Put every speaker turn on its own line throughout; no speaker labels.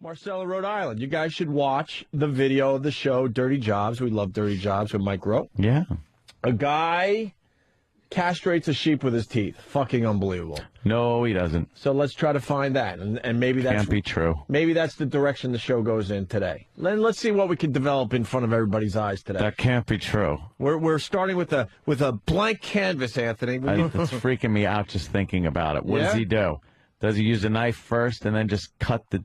Marcella, Rhode Island. You guys should watch the video of the show, Dirty Jobs. We love Dirty Jobs with Mike Rowe.
Yeah.
A guy castrates a sheep with his teeth. Fucking unbelievable.
No, he doesn't.
So let's try to find that, and maybe that's
can't be true.
Maybe that's the direction the show goes in today. Let's see what we can develop in front of everybody's eyes today.
That can't be true.
We're starting with a blank canvas, Anthony.
It's freaking me out just thinking about it. What does he do? Does he use a knife first and then just cut the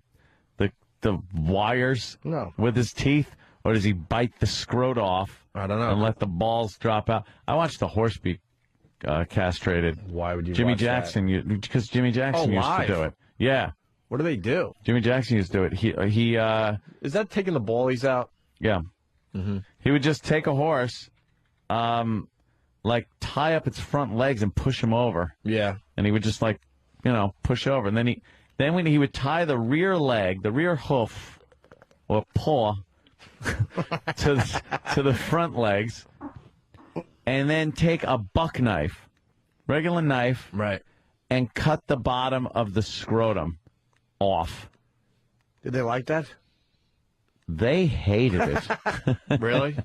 wires with his teeth, or does he bite the scrot off?
I don't know.
And let the balls drop out. I watched the horse be castrated.
Why would you?
Jimmy
watch
Jackson, because Jimmy Jackson used to do it. Yeah.
What do they do?
Jimmy Jackson used to do it. He
is that taking the ballies out?
Yeah. Mm-hmm. He would just take a horse, like tie up its front legs and push him over.
Yeah.
And he would just push over, and then when he would tie the rear leg, the rear hoof or paw to the front legs, and then take a buck knife, regular knife,
right,
and cut the bottom of the scrotum off.
Did they like that?
They hated it.
Really?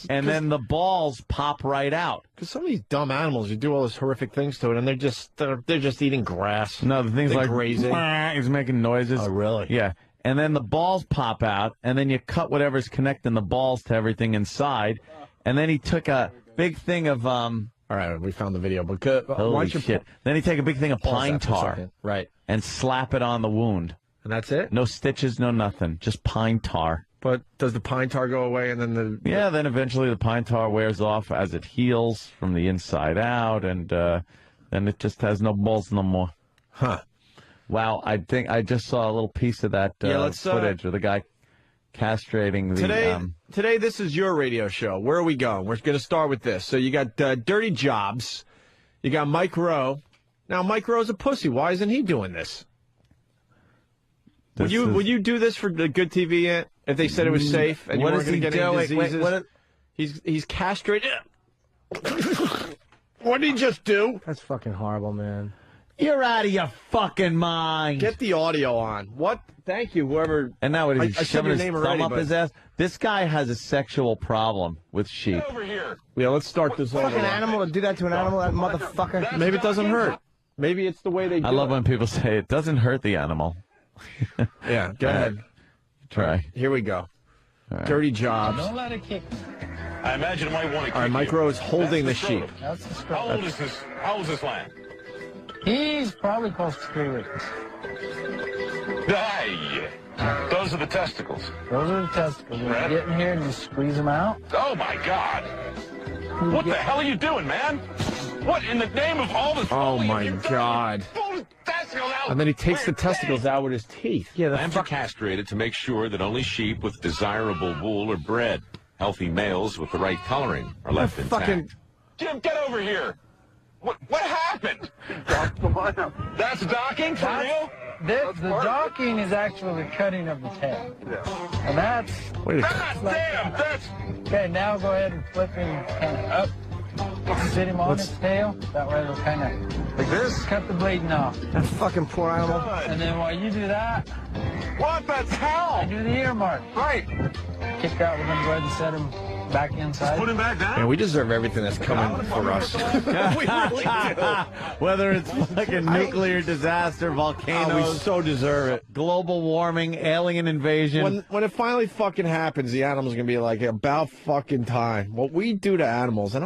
And then the balls pop right out.
Because some of these dumb animals, you do all these horrific things to it, and they're just eating grass.
No, the things like
grazing.
He's making noises.
Oh, really?
Yeah. And then the balls pop out, and then you cut whatever's connecting the balls to everything inside. And then he took a big thing of
All right, we found the video. But
holy shit! Then he take a big thing of pine tar,
right,
and slap it on the wound.
And that's it?
No stitches, no nothing. Just pine tar.
But does the pine tar go away and then
Yeah, then eventually the pine tar wears off as it heals from the inside out, and then it just has no balls no more.
Huh.
Wow, I think I just saw a little piece of that footage of the guy castrating the...
Today, this is your radio show. Where are we going? We're going to start with this. So you got Dirty Jobs. You got Mike Rowe. Now, Mike Rowe's a pussy. Why isn't he doing this? Would you do this for the good TV, Ant? If they said it was safe and you weren't going to get any diseases? He's castrated. What did he just do?
That's fucking horrible, man.
You're out of your fucking mind.
Get the audio on. What? Thank you, whoever.
And now what is he shoving his thumb
already,
up his ass? This guy has a sexual problem with sheep.
Get over here. Yeah, let's start this over.
Fucking animal to do that to an animal, that motherfucker.
Maybe it doesn't hurt. Maybe it's the way they do it.
I love when people say it doesn't hurt the animal.
Yeah, go ahead.
Try.
Here we go. Right. Dirty Jobs.
Don't let it kick. I imagine it might want to kick.
All right, Mike Rowe is holding the sheep.
That's the scrotum. How old is this lamb? He's probably close to 3 weeks. Hey, those are the testicles. Those are the testicles. You get in here and you squeeze them out. Oh, my God. What the hell are you doing, man? What in the name of all the...
Oh, my God. And then he takes the testicles out with his teeth.
Yeah, lambs are castrated to make sure that only sheep with desirable wool are bred. Healthy males with the right coloring are left intact.
Jim, get over here. What happened? That's docking for real? The docking is actually the cutting of the tail. Yeah. And that's... Okay, now go ahead and flip him kind of up. Sit him on his tail. That way it'll kind of... Like this? Cut the bleeding off.
That fucking poor animal.
And then while you do that... What the hell? I do the ear mark. Right. Kick out, we're going to go ahead and set him back inside.
Put him back down.
Man, we deserve everything that's coming for us. We really do.
Whether it's fucking nuclear disaster, volcanoes,
we so deserve it.
Global warming, alien invasion.
When it finally fucking happens, the animal's gonna be like, about fucking time. What we do to animals, and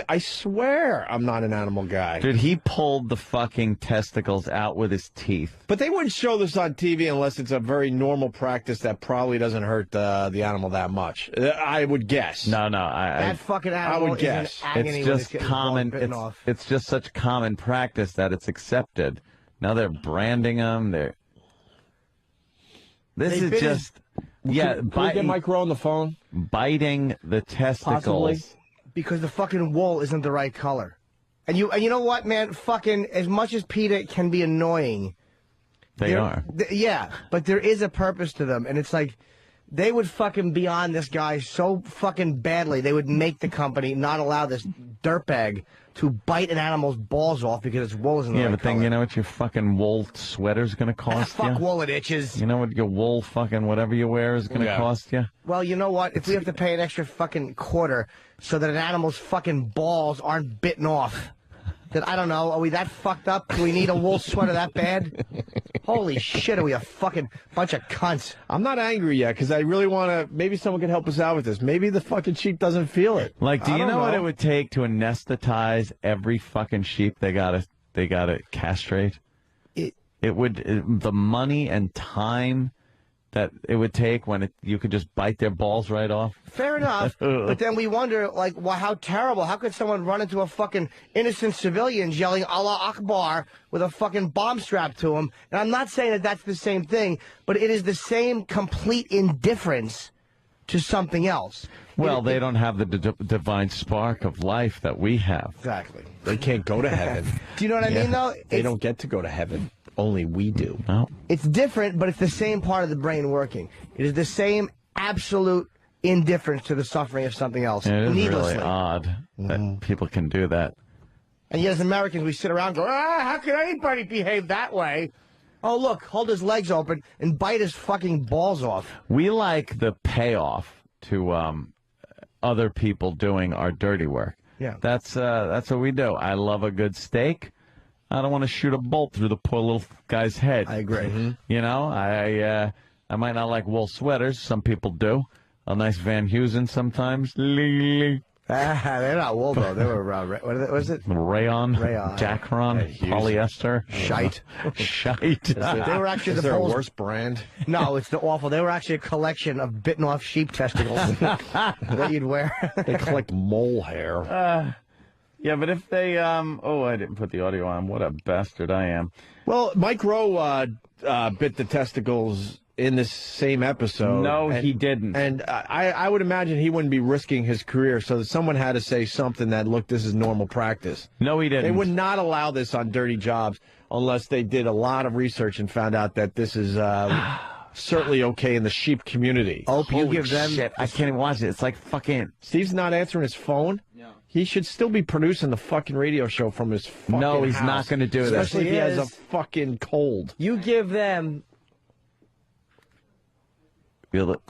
I swear I'm not an animal guy.
Dude, he pulled the fucking testicles out with his teeth.
But they wouldn't show this on TV unless it's a very normal practice that probably doesn't hurt the animal that much. I would guess.
No,
that fucking animal
I would guess.
It's just common. It's just such common practice that it's accepted. Now they're branding them. This is just
Can we get Mike Rowe on the phone?
Biting the testicles.
Possibly. Because the fucking wool isn't the right color. And you know what, man? Fucking, as much as PETA can be annoying.
They are.
Yeah, but there is a purpose to them. And it's like, they would fucking be on this guy so fucking badly. They would make the company not allow this dirtbag to bite an animal's balls off because its wool isn't the right
but then
color.
you know what your fucking wool sweater's going to cost you?
Fuck wool, it itches.
You know what your wool fucking whatever you wear is going to cost you?
Well, you know what? If we have to pay an extra fucking quarter so that an animal's fucking balls aren't bitten off, then I don't know. Are we that fucked up? Do we need a wool sweater that bad? Holy shit, are we a fucking bunch of cunts?
I'm not angry yet because I really want to. Maybe someone can help us out with this. Maybe the fucking sheep doesn't feel it.
Like, do
I
you
don't
know what it would take to anesthetize every fucking sheep they gotta castrate? It would the money and time that it would take when you could just bite their balls right off.
Fair enough, but then we wonder, like, well, how terrible. How could someone run into a fucking innocent civilian yelling Allah Akbar with a fucking bomb strapped to him? And I'm not saying that that's the same thing, but it is the same complete indifference to something else.
Well, they don't have the divine spark of life that we have.
Exactly.
They can't go to heaven.
Do you know what I mean, though?
They don't get to go to heaven. Only we do.
No.
It's different, but it's the same part of the brain working. It is the same absolute indifference to the suffering of something else.
It is
needlessly.
really odd that people can do that.
And yet, as Americans, we sit around and go, how can anybody behave that way? Oh, look, hold his legs open and bite his fucking balls off.
We like the payoff to other people doing our dirty work.
Yeah.
That's what we do. I love a good steak. I don't want to shoot a bolt through the poor little guy's head.
I agree.
You know, I might not like wool sweaters. Some people do. A nice Van Heusen sometimes.
They're not wool, though. They were, what was it?
Rayon.
Rayon.
Jacqueron. Polyester.
Shite.
Shite.
They were actually
Is
the
there a
Poles.
worse brand?
No, it's the awful. They were actually a collection of bitten off sheep testicles that you'd wear.
They collect mole hair.
Yeah, but if they, I didn't put the audio on. What a bastard I am.
Well, Mike Rowe bit the testicles in this same episode.
No, he didn't.
And I would imagine he wouldn't be risking his career, so someone had to say something that, look, this is normal practice.
No, he didn't.
They would not allow this on Dirty Jobs unless they did a lot of research and found out that this is certainly okay in the sheep community.
Opie, you give them...
Shit, I can't even watch it. It's like fucking...
Steve's not answering his phone? No. He should still be producing the fucking radio show from his fucking
No, he's
house,
not going to do that.
especially if he has a
is.
fucking cold.
You give them...
Feel it.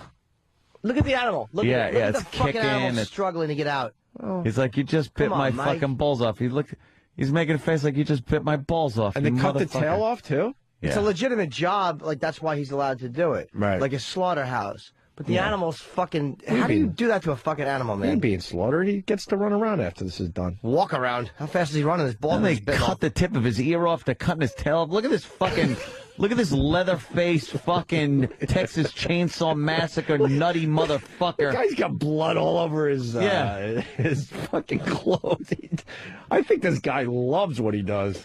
Look at the animal. Look
Yeah,
at, look
yeah,
at the
it's
fucking
kicking,
animal
it's-
struggling to get out.
He's like, you just bit
Come on,
my
Mike.
fucking balls off. He's making a face like you just bit my balls off.
And they
you
cut the
motherfucker.
tail off, too?
Yeah.
It's a legitimate job. Like, that's why he's allowed to do it.
Right.
Like a slaughterhouse. But the animal's fucking...
do you
How do you
mean?
do that to a fucking animal,
He
man?
ain't being slaughtered. He gets to run around after this is done.
Walk around. How fast is he running? His ball
And they
is bitten
cut
off.
the tip of his ear off. They're cutting his tail off. Look at this fucking... Look at this leather-faced fucking Texas Chainsaw Massacre nutty motherfucker.
Guy's got blood all over his his fucking clothes. I think this guy loves what he does.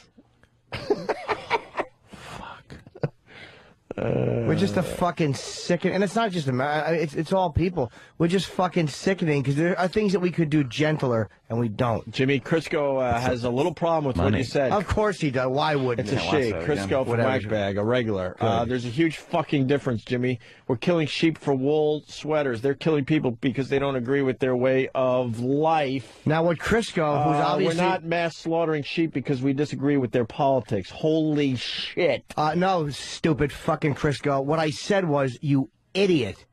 We're just a fucking sickening, and it's not just it's all people. We're just fucking sickening because there are things that we could do gentler, and we don't.
Jimmy Crisco has a little problem with what
money.
you said.
Of course he does. Why wouldn't
It's a
he?
shade.
watch that again.
Crisco from
Whatever.
Wagbag, a regular. There's a huge fucking difference, Jimmy. We're killing sheep for wool sweaters. They're killing people because they don't agree with their way of life.
Now, what Crisco, who's obviously
We're not mass slaughtering sheep because we disagree with their politics. Holy shit.
no, stupid fucking Crisco. What I said was, you idiot,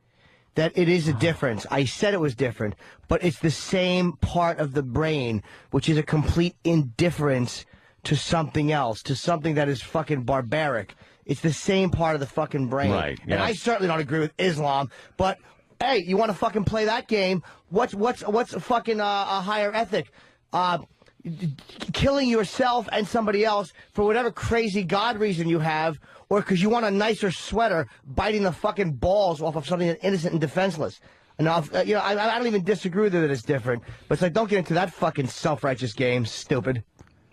that it is a difference. I said it was different, but it's the same part of the brain, which is a complete indifference to something else, to something that is fucking barbaric. It's the same part of the fucking brain.
Right,
And
yeah.
I certainly don't agree with Islam, but hey, you want to fucking play that game? What's fucking a higher ethic? Killing yourself and somebody else for whatever crazy God reason you have, or because you want a nicer sweater, biting the fucking balls off of something that's innocent and defenseless. Now, I don't even disagree with it that it's different, but it's like, don't get into that fucking self-righteous game, stupid.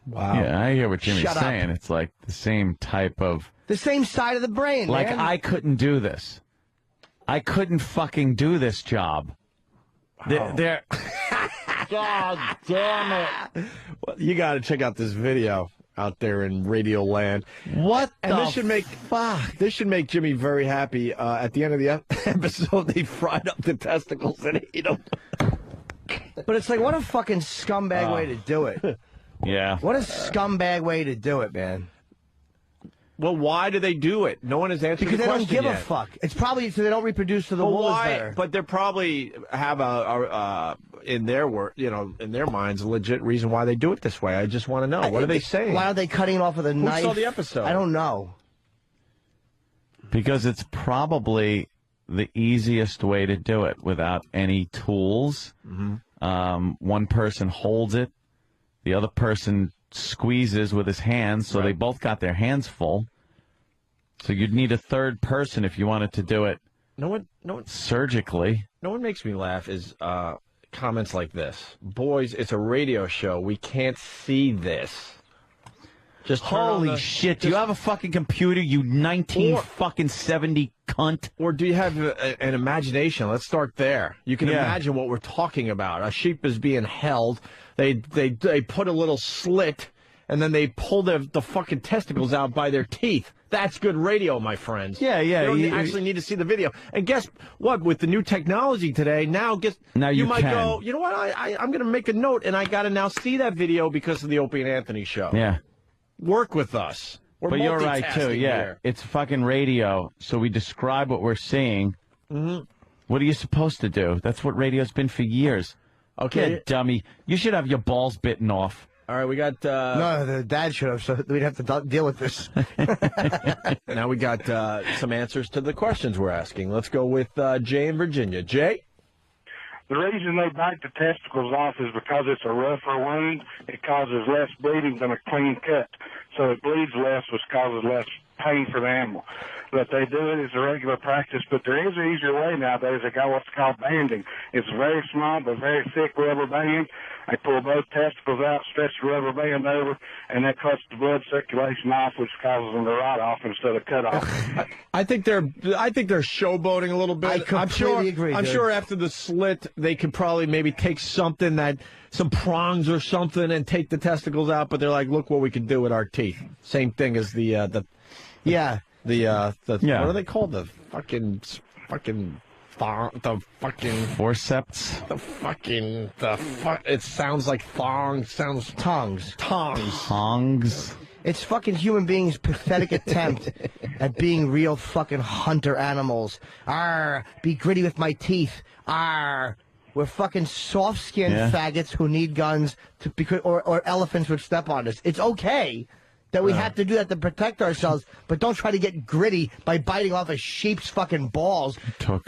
Wow.
Yeah, I hear what Jimmy's
Shut up.
saying. It's like the same type of...
The same side of the brain,
Like,
man.
I couldn't do this. I couldn't fucking do this job. They're God damn it.
Well, you got to check out this video. out there in radio land.
What
and
the
this should make This should make Jimmy very happy. At the end of the episode, they fried up the testicles and ate them.
But it's like, what a fucking scumbag way to do it.
Yeah.
What a scumbag way to do it, man.
Well, why do they do it? No one has answered
because
the question
they don't give
yet.
a fuck. It's probably so they don't reproduce so the wool is better.
But they probably have in their in their minds, a legit reason why they do it this way. I just want to know. What are they saying?
Why are they cutting off with a knife?
Who saw the episode?
I don't know.
Because it's probably the easiest way to do it without any tools.
Mm-hmm.
One person holds it, the other person squeezes with his hands, so they both got their hands full. So you'd need a third person if you wanted to do it.
No one
surgically.
No one makes me laugh is comments like this. Boys, it's a radio show. We can't see this. Just
holy shit! Do you have a fucking computer? You 1970 cunt.
Or do you have an imagination? Let's start there. You can imagine what we're talking about. A sheep is being held. They put a little slit, and then they pull the fucking testicles out by their teeth. That's good radio, my friends.
Yeah.
You don't actually need to see the video. And guess what? With the new technology today, now you might go, you know what? I'm going to make a note, and I got to now see that video because of the Opie and Anthony show.
Yeah.
Work with us.
But you're right, too. Yeah.
Here.
It's fucking radio, so we describe what we're seeing.
Mm-hmm.
What are you supposed to do? That's what radio's been for years.
Okay.
Yeah, dummy. You should have your balls bitten off.
All right, we got...
No, the dad should have, so we'd have to deal with this.
Now we got some answers to the questions we're asking. Let's go with Jay in Virginia. Jay?
The reason they bite the testicles off is because it's a rougher wound. It causes less bleeding than a clean cut. So it bleeds less, which causes less pain for the animal. But they do it as a regular practice. But there is an easier way nowadays. They got what's called banding. It's very small but very thick rubber band. They pull both testicles out, stretch the rubber band over, and that cuts the blood circulation off, which causes them to rot off instead of cut off.
I think they're showboating a little bit.
I completely agree.
I'm sure after the slit, they could probably maybe take some prongs or something, and take the testicles out. But they're like, look what we can do with our teeth. Same thing as the what are they called? The fucking
forceps.
It sounds like thong. Sounds tongs.
It's fucking human beings' pathetic attempt at being real fucking hunter animals. Arr, be gritty with my teeth. Arr. We're fucking soft-skinned faggots who need guns or elephants would step on us. It's okay that we have to do that to protect ourselves, but don't try to get gritty by biting off a sheep's fucking balls.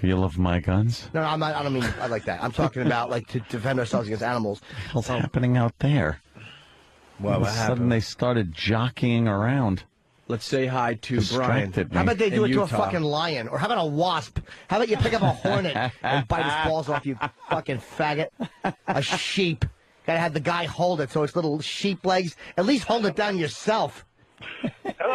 You love my guns?
No, I'm not. I don't mean I like that. I'm talking about like to defend ourselves against animals.
What's happening out there?
Well,
all of a sudden they started jockeying around.
Let's say hi to Brian.
How about they do it to a fucking lion? Or how about a wasp? How about you pick up a hornet and bite its balls off, you fucking faggot? A sheep. Gotta have the guy hold it so its little sheep legs. At least hold it down yourself.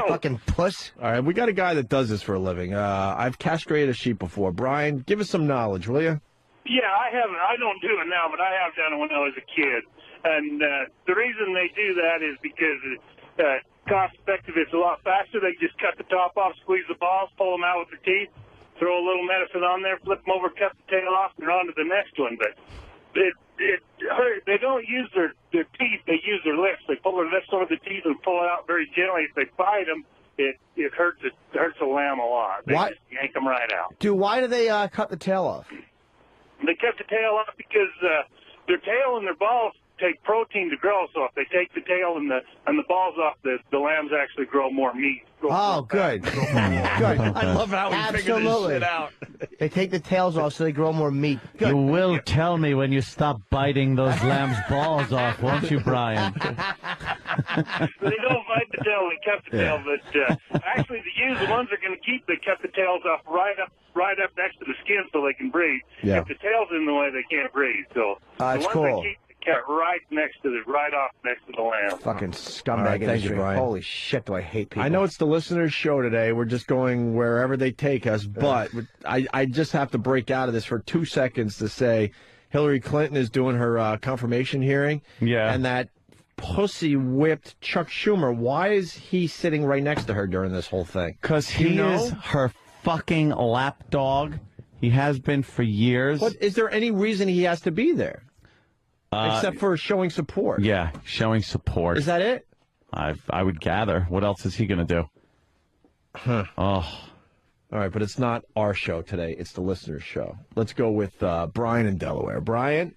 Fucking puss.
All right, we got a guy that does this for a living. I've castrated a sheep before. Brian, give us some knowledge, will you?
Yeah, I haven't. I don't do it now, but I have done it when I was a kid. And the reason they do that is because it's cost effective. It's a lot faster. They just cut the top off, squeeze the balls, pull them out with their teeth, throw a little medicine on there, flip them over, cut the tail off, and they're on to the next one. But they don't use their teeth. They use their lips. They pull their lips over the teeth and pull it out very gently. If they bite them, it hurts the lamb a lot. They just yank them right out.
Why do they cut the tail off?
They cut the tail off because their tail and their balls take protein to grow. So if they take the tail and the balls off, the lambs actually grow more meat.
Good. Good.
I love how we figure this shit out.
They take the tails off so they grow more meat. Good.
You will tell me when you stop biting those lambs' balls off, won't you, Brian?
They don't bite the tail, they cut the tail, but actually the ones that are going to keep, they cut the tails off right up next to the skin so they can breathe.
Yeah.
If the tail's in the way, they can't breathe. So the ones that keep cut right off next to the lamb.
Fucking scumbag
Right, thank you,
industry.
Brian.
Holy shit, do I hate people.
I know it's the listeners' show today. We're just going wherever they take us, but I just have to break out of this for 2 seconds to say Hillary Clinton is doing her confirmation hearing, and that pussy whipped Chuck Schumer. Why is he sitting right next to her during this whole thing?
Because he is her fucking lapdog. He has been for years.
But is there any reason he has to be there? Except for showing support.
Yeah, showing support.
Is that it?
I would gather. What else is he going to do?
Huh.
Oh.
All right, but it's not our show today. It's the listener's show. Let's go with Brian in Delaware. Brian?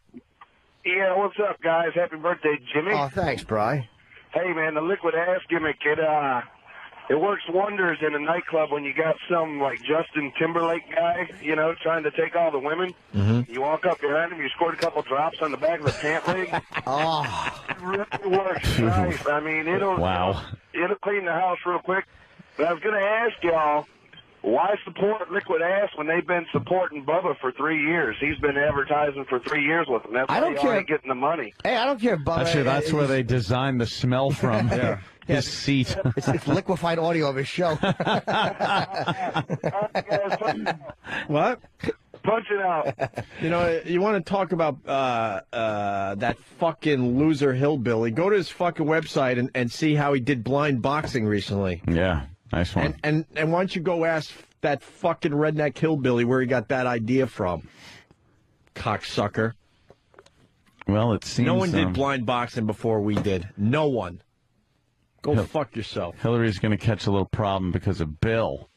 Yeah, what's up, guys? Happy birthday, Jimmy.
Oh, thanks, Bri.
Hey, man, the liquid ass gimmick, it works wonders in a nightclub when you got some, like, Justin Timberlake guy, trying to take all the women.
Mm-hmm.
You walk up behind him, you scored a couple drops on the back of the pant leg.
Oh.
It really works nice. I mean, it'll clean the house real quick. But I was going to ask y'all, why support Liquid Ass when they've been supporting Bubba for 3 years? He's been advertising for 3 years with them. That's why y'all ain't getting the money.
Hey, I don't care, Bubba.
Actually, that's where they designed the smell from.
Yeah.
His seat.
It's liquefied audio of his show.
What?
Punch it out.
You want to talk about that fucking loser hillbilly? Go to his fucking website and see how he did blind boxing recently.
Yeah, nice one.
And why don't you go ask that fucking redneck hillbilly where he got that idea from? Cocksucker.
Well, it seems
no one did blind boxing before we did. No one. Go fuck yourself.
Hillary's going to catch a little problem because of Bill.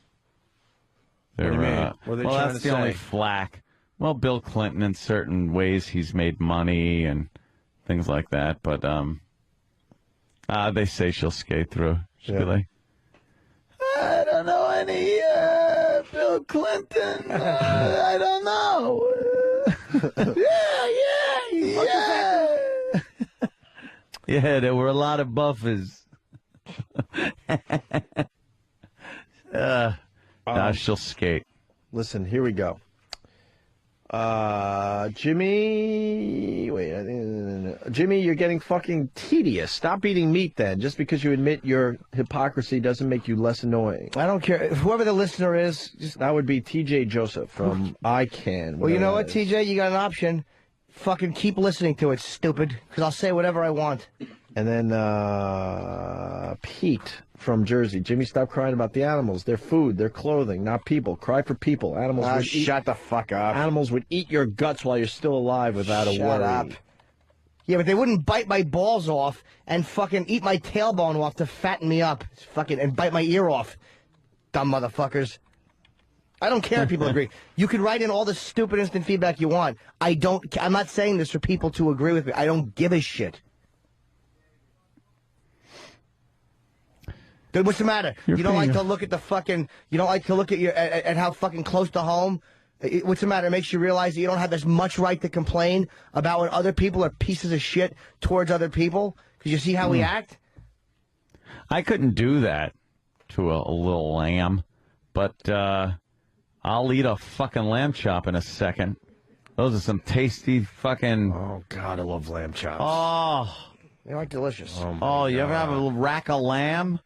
What do you mean? What are they
well,
trying
that's
to
the only
say?
flack. Well, Bill Clinton, in certain ways, he's made money and things like that. But they say she'll skate through. She'll be like, I don't know any Bill Clinton. I don't know. Yeah. Yeah, there were a lot of buffers. She'll skate.
Listen, here we go. Jimmy, you're getting fucking tedious. Stop eating meat then. Just because you admit your hypocrisy doesn't make you less annoying.
I don't care. Whoever the listener is,
that would be TJ Joseph from ICANN.
Well, you know what, TJ? You got an option. Fucking keep listening to it, stupid, because I'll say whatever I want.
And then Pete from Jersey. Jimmy, stop crying about the animals. Their food, their clothing, not people. Cry for people. Animals would
shut the fuck up.
Animals would eat your guts while you're still alive without a worry.
Shut up. Yeah, but they wouldn't bite my balls off and fucking eat my tailbone off to fatten me up. And bite my ear off. Dumb motherfuckers. I don't care if people agree. You can write in all the stupid instant feedback you want. I'm not saying this for people to agree with me. I don't give a shit. Dude, what's the matter? You don't like to look at you don't like to look at at how fucking close to home? What's the matter? It makes you realize that you don't have as much right to complain about when other people are pieces of shit towards other people? Because you see how we act?
I couldn't do that to a little lamb, but I'll eat a fucking lamb chop in a second. Those are some tasty fucking...
Oh, God, I love lamb chops.
Oh.
They are delicious.
Oh, you ever have a little rack of lamb?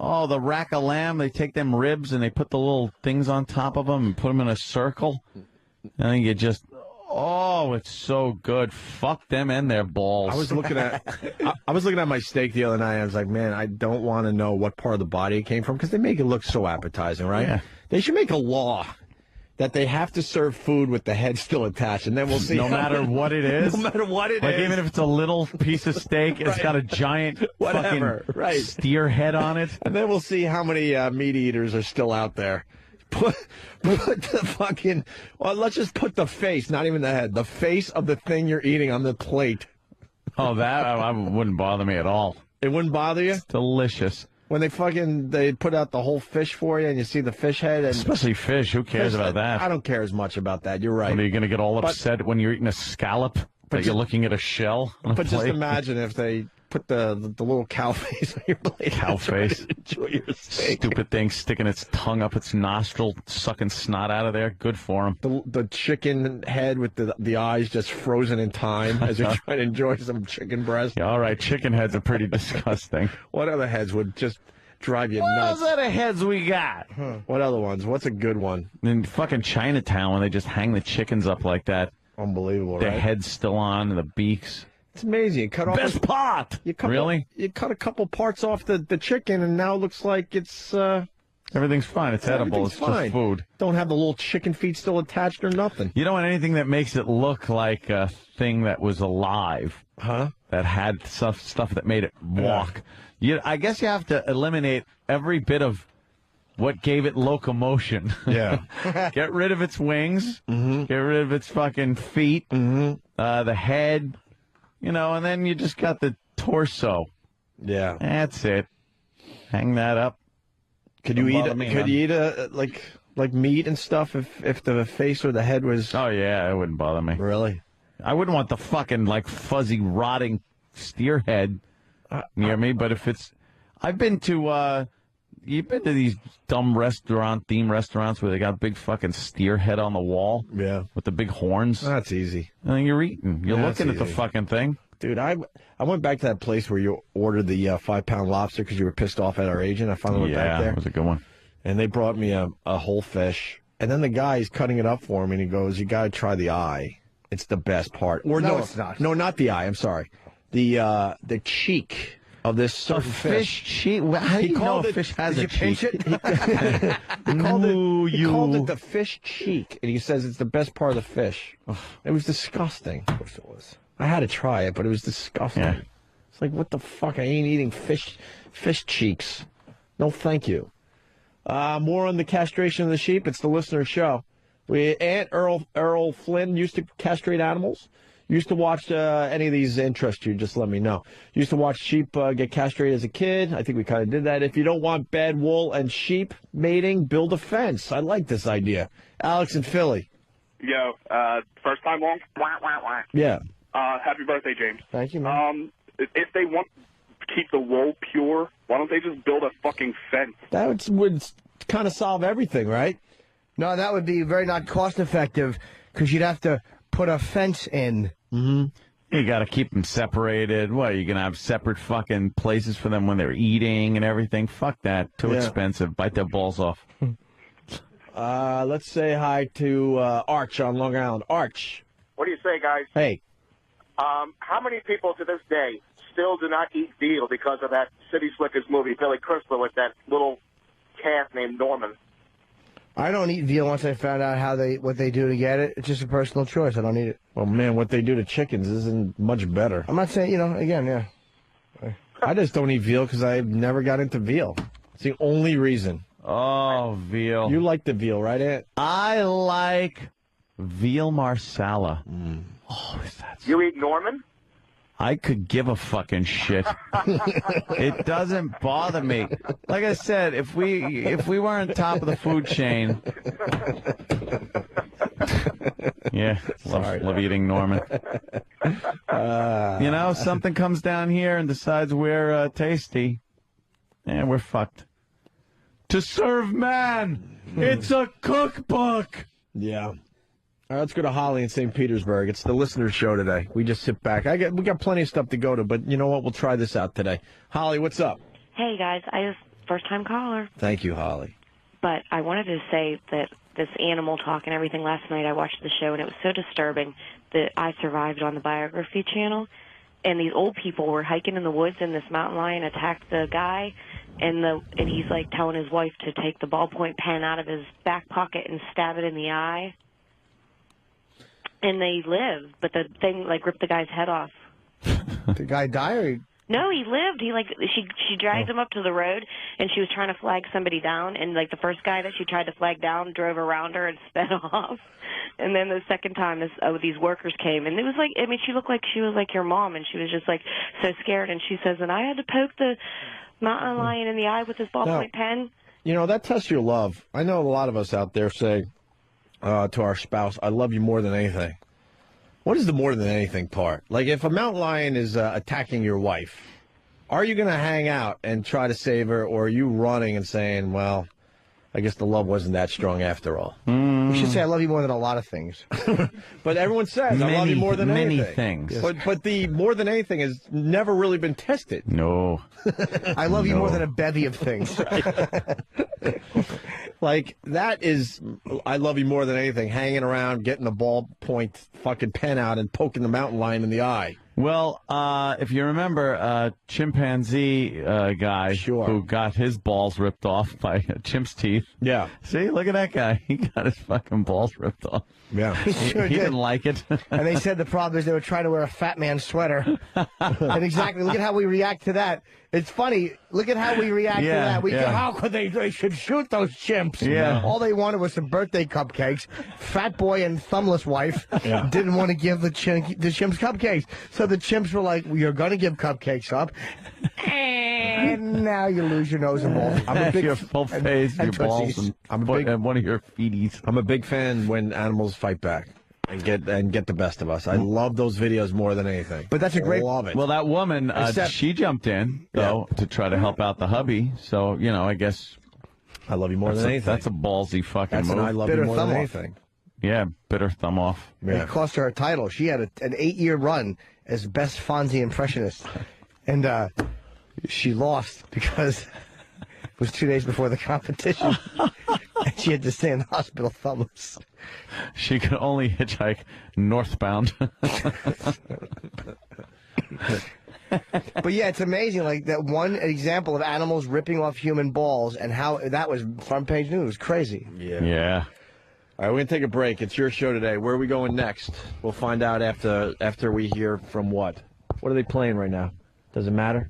Oh, the rack of lamb, they take them ribs and they put the little things on top of them and put them in a circle. And then you just, it's so good. Fuck them and their balls.
I was looking at my steak the other night. I was like, man, I don't want to know what part of the body it came from because they make it look so appetizing, right?
Yeah.
They should make a law that they have to serve food with the head still attached, and then we'll see.
No matter what it is?
No matter what it is.
Like, even if it's a little piece of steak, it's got a giant fucking steer head on it.
And then we'll see how many meat eaters are still out there. Put the fucking... Well, let's just put the face, not even the head, the face of the thing you're eating on the plate.
Oh, that I wouldn't bother me at all.
It wouldn't bother you?
It's delicious.
When they put out the whole fish for you and you see the fish head. And
especially fish. Who cares about that?
I don't care as much about that. You're right.
Are you going to get all upset when you're eating a scallop that you're looking at a shell on a plate?
Just imagine if they put the little cow face on your plate.
Cow face.
Enjoy your steak.
Stupid thing sticking its tongue up its nostril, sucking snot out of there. Good for him.
The chicken head with the eyes just frozen in time as you're trying to enjoy some chicken breast.
Yeah, all right, chicken heads are pretty disgusting.
What other heads would just drive you nuts?
What other heads we got?
What other ones? What's a good one?
In fucking Chinatown when they just hang the chickens up like that.
Unbelievable,
Their
right?
heads still on and the beaks.
It's amazing. You cut off
Best part. Really?
You cut a couple parts off the chicken, and now it looks like it's
Everything's fine. It's edible. It's
fine.
just food.
Don't have the little chicken feet still attached or nothing.
You don't want anything that makes it look like a thing that was alive.
Huh?
That had stuff that made it walk. I guess you have to eliminate every bit of what gave it locomotion.
Yeah.
Get rid of its wings. Mm-hmm. Get rid of its fucking feet. Mm-hmm. The head. And then you just got the torso.
Yeah.
That's it. Hang that up.
Could you eat like meat and stuff if the face or the head was?
Oh yeah, it wouldn't bother me.
Really?
I wouldn't want the fucking fuzzy rotting steer head near me. But if it's, I've been to you've been to these dumb theme restaurants where they got big fucking steer head on the wall.
Yeah. With
the big horns.
That's easy.
And then you're eating. You're looking at the fucking thing.
Dude, I went back to that place where you ordered the 5-pound lobster because you were pissed off at our agent. I finally went back there.
Yeah, it was a good one.
And they brought me a whole fish. And then the guy's cutting it up for me, and he goes, "You got to try the eye. It's the best part." Or
no, it's not.
No, not the eye. I'm sorry. The cheek of this certain
fish cheek? How do you know a fish has a cheek?
He called it the fish cheek, and he says it's the best part of the fish. It was disgusting. Of course it was. I had to try it, but it was disgusting.
Yeah.
It's like, what the fuck? I ain't eating fish cheeks. No, thank you. More on the castration of the sheep. It's the listener show. Aunt Earl Flynn used to castrate animals. Used to watch any of these interest you, just let me know. Used to watch sheep get castrated as a kid. I think we kind of did that. If you don't want bad wool and sheep mating, build a fence. I like this idea. Alex in Philly.
Yo, first time long?
Yeah.
Happy birthday, James.
Thank you, man.
If they want to keep the wool pure, why don't they just build a fucking fence?
That would kind of solve everything, right?
No, that would be very not cost effective because you'd have to put a fence in.
Mm-hmm. You got to keep them separated. What, you going to have separate fucking places for them when they're eating and everything? Fuck that. Too expensive. Bite their balls off.
Let's say hi to Arch on Long Island. Arch.
What do you say, guys?
Hey.
How many people to this day still do not eat veal because of that City Slickers movie, Billy Crystal, with that little calf named Norman?
I don't eat veal once I found out what they do to get it. It's just a personal choice. I don't eat it.
Well, man, what they do to chickens isn't much better.
I'm not saying, again, yeah.
I just don't eat veal because I've never got into veal. It's the only reason.
Oh, veal.
You like the veal, right, Aunt?
I like veal marsala. Oh, is that
You eat Norman?
I could give a fucking shit. It doesn't bother me. Like I said, if we weren't top of the food chain, love eating Norman. Something comes down here and decides we're tasty, and we're fucked. To serve man, it's a cookbook.
Yeah. All right, let's go to Holly in St. Petersburg. It's the listener show today. We just sit back. We got plenty of stuff to go to, but you know what? We'll try this out today. Holly, what's up?
Hey, guys. I was first-time caller.
Thank you, Holly.
But I wanted to say that this animal talk and everything last night, I watched the show, and it was so disturbing that I survived on the Biography channel. And these old people were hiking in the woods, and this mountain lion attacked the guy, and he's, telling his wife to take the ballpoint pen out of his back pocket and stab it in the eye. And they lived, but the thing ripped the guy's head off.
The guy died?
No, he lived. She dragged him up to the road, and she was trying to flag somebody down, and the first guy that she tried to flag down drove around her and sped off. And then the second time, these workers came, and it was she looked like she was like your mom, and she was just so scared. And she says, and I had to poke the mountain lion in the eye with this ballpoint pen.
That tests your love. I know a lot of us out there say to our spouse, "I love you more than anything." What is the more than anything part? If a mountain lion is attacking your wife, are you going to hang out and try to save her, or are you running and saying, well, I guess the love wasn't that strong after all?
You should say, I love you more than a lot of things.
But everyone says, I love you more than anything.
Many things.
Yes. But the more than anything has never really been tested.
No.
I love you more than a bevy of things.
That is, I love you more than anything, hanging around, getting the ballpoint fucking pen out and poking the mountain lion in the eye.
Well, if you remember, chimpanzee guy who got his balls ripped off by a chimp's teeth.
Yeah.
See, look at that guy. He got his fucking balls ripped off.
Yeah.
He sure
He
did.
didn't like it.
And they said the problem is they were trying to wear a fat man's sweater. And exactly, look at how we react to that. It's funny. Look at how we react to that. We go, how could they should shoot those chimps.
Yeah.
All they wanted was some birthday cupcakes. Fat boy and thumbless wife didn't want to give the chimps cupcakes. So the chimps were like, well, you're going to give cupcakes up. And now you lose your nose and balls.
I'm a big your full face, your balls, and one of your feeties.
I'm a big fan when animals fight back and get the best of us. I love those videos more than anything.
But that's a great.
Love it.
Well, that woman, she jumped in though to try to help out the hubby. So I guess
I love you more than anything.
That's a ballsy fucking move.
I love you more than anything.
Yeah, bit her thumb off.
Yeah. It cost her a title. She had an 8-year run as best Fonzie impressionist, and she lost because it was 2 days before the competition, and she had to stay in the hospital thumbless.
She could only hitchhike northbound.
But yeah, it's amazing, like that one example of animals ripping off human balls and how that was front page news. Crazy.
Yeah.
All right, we're going to take a break. It's your show today. Where are we going next? We'll find out after we hear from what? What are they playing right now? Does it matter?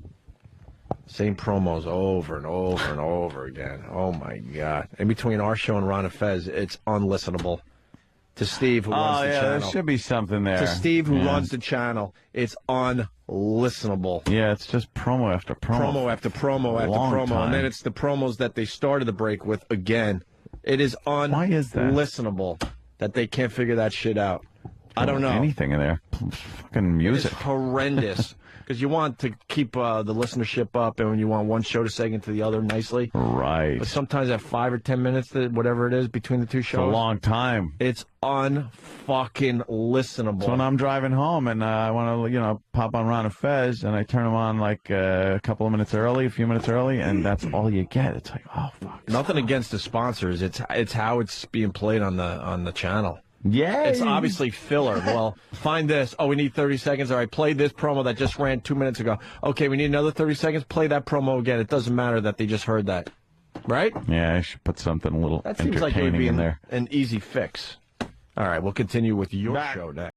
Same promos over and over and over again. Oh, my God. In between our show and Ron and Fez, it's unlistenable. To Steve, who runs the channel.
There should be something there.
To Steve, who runs the channel, it's unlistenable.
Yeah, it's just promo after promo.
Promo after promo after promo.
Time.
And then it's the promos that they started the break with again. It is unlistenable that they can't figure that shit out. I don't know.
Anything in there. Fucking music.
It's horrendous. Because you want to keep the listenership up, and when you want one show to seg into the other nicely.
Right.
But sometimes at 5 or 10 minutes, whatever it is, between the two shows.
It's a long time.
It's unfucking listenable.
So when I'm driving home and I want to, pop on Ron and Fez, and I turn them on like a few minutes early, and that's all you get. It's like, oh, fuck.
Nothing against the sponsors. It's how it's being played on the channel.
Yeah.
It's obviously filler. Well, find this. Oh, we need 30 seconds. All right, play this promo that just ran 2 minutes ago. Okay, we need another 30 seconds. Play that promo again. It doesn't matter that they just heard that. Right?
Yeah, I should put something a little
that seems like it would be
in there.
An easy fix. All right, we'll continue with your show next.